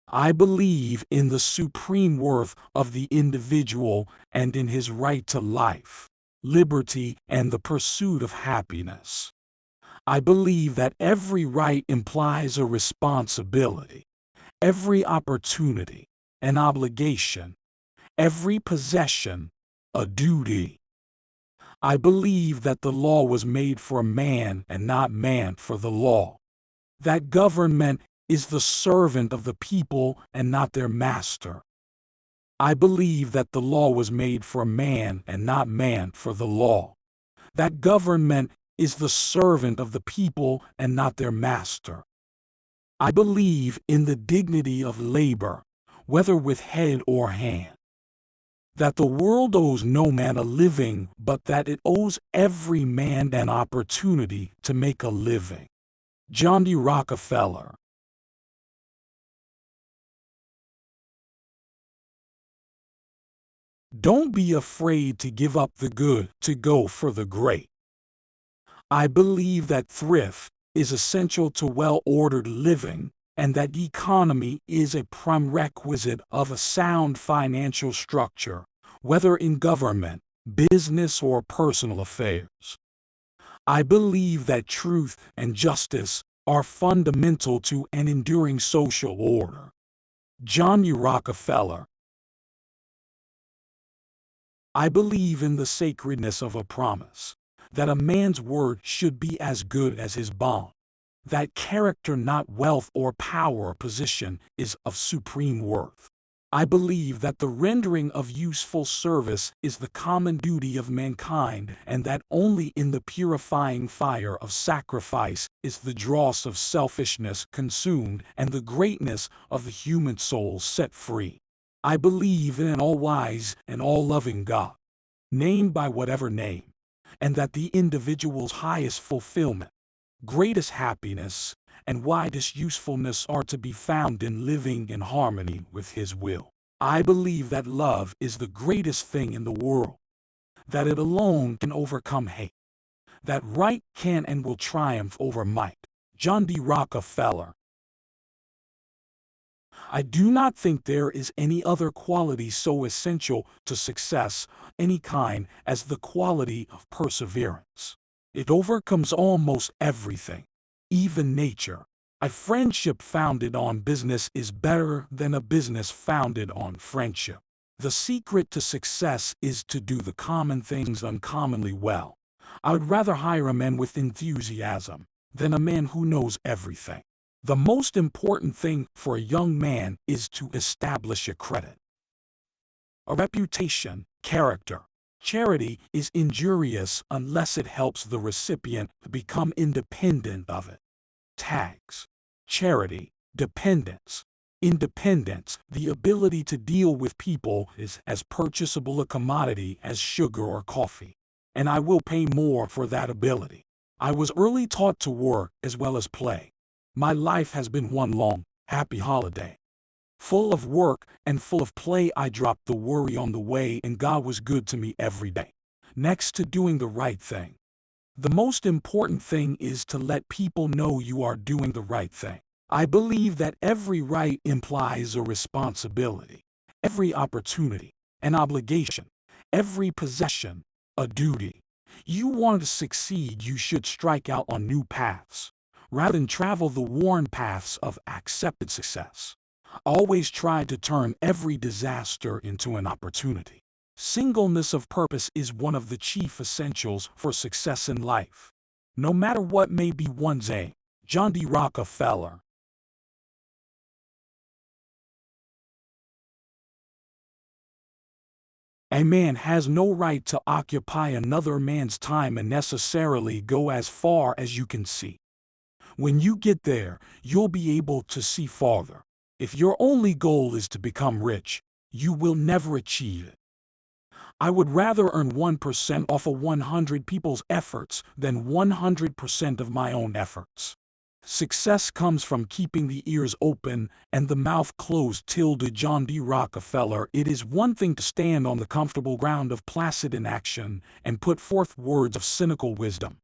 I believe in the supreme worth of the individual and in his right to life, liberty, and the pursuit of happiness. I believe that every right implies a responsibility, every opportunity, an obligation, every possession, a duty. I believe that the law was made for man and not man for the law. That government is the servant of the people and not their master. I believe that the law was made for man and not man for the law. That government is the servant of the people and not their master. I believe in the dignity of labor, whether with head or hand. That the world owes no man a living, but that it owes every man an opportunity to make a living. John D. Rockefeller. Don't be afraid to give up the good to go for the great. I believe that thrift is essential to well-ordered living, and that economy is a prerequisite of a sound financial structure, whether in government, business, or personal affairs. I believe that truth and justice are fundamental to an enduring social order. John D. Rockefeller. I believe in the sacredness of a promise, that a man's word should be as good as his bond, that character, not wealth or power or position, is of supreme worth. I believe that the rendering of useful service is the common duty of mankind, and that only in the purifying fire of sacrifice is the dross of selfishness consumed and the greatness of the human soul set free. I believe in an all-wise and all-loving God, named by whatever name, and that the individual's highest fulfillment, greatest happiness, and widest usefulness are to be found in living in harmony with His will. I believe that love is the greatest thing in the world, that it alone can overcome hate, that right can and will triumph over might. John D. Rockefeller. I do not think there is any other quality so essential to success, any kind, as the quality of perseverance. It overcomes almost everything, even nature. A friendship founded on business is better than a business founded on friendship. The secret to success is to do the common things uncommonly well. I would rather hire a man with enthusiasm than a man who knows everything. The most important thing for a young man is to establish a credit, a reputation, character. Charity is injurious unless it helps the recipient to become independent of it. Tags. Charity, dependence. Independence, the ability to deal with people, is as purchasable a commodity as sugar or coffee. And I will pay more for that ability. I was early taught to work as well as play. My life has been one long, happy holiday. Full of work and full of play, I dropped the worry on the way, and God was good to me every day. Next to doing the right thing, the most important thing is to let people know you are doing the right thing. I believe that every right implies a responsibility, every opportunity, an obligation, every possession, a duty. You want to succeed, you should strike out on new paths, rather than travel the worn paths of accepted success. Always try to turn every disaster into an opportunity. Singleness of purpose is one of the chief essentials for success in life, no matter what may be one's aim. John D. Rockefeller. A man has no right to occupy another man's time and necessarily go as far as you can see. When you get there, you'll be able to see farther. If your only goal is to become rich, you will never achieve it. I would rather earn 1% off of 100 people's efforts than 100% of my own efforts. Success comes from keeping the ears open and the mouth closed. John D. Rockefeller. It is one thing to stand on the comfortable ground of placid inaction and put forth words of cynical wisdom,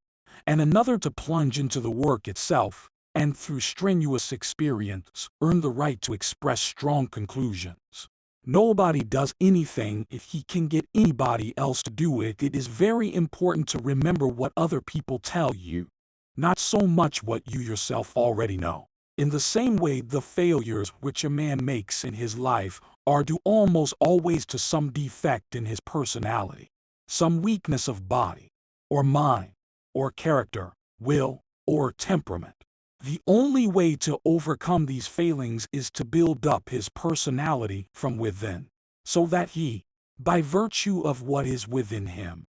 and another to plunge into the work itself and through strenuous experience, earn the right to express strong conclusions. Nobody does anything if he can get anybody else to do it. It is very important to remember what other people tell you, not so much what you yourself already know. In the same way, the failures which a man makes in his life are due almost always to some defect in his personality, some weakness of body, or mind, or character, will, or temperament. The only way to overcome these failings is to build up his personality from within, so that he, by virtue of what is within him,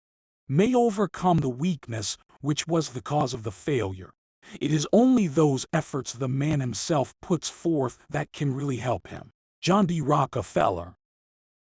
may overcome the weakness which was the cause of the failure. It is only those efforts the man himself puts forth that can really help him. John D. Rockefeller,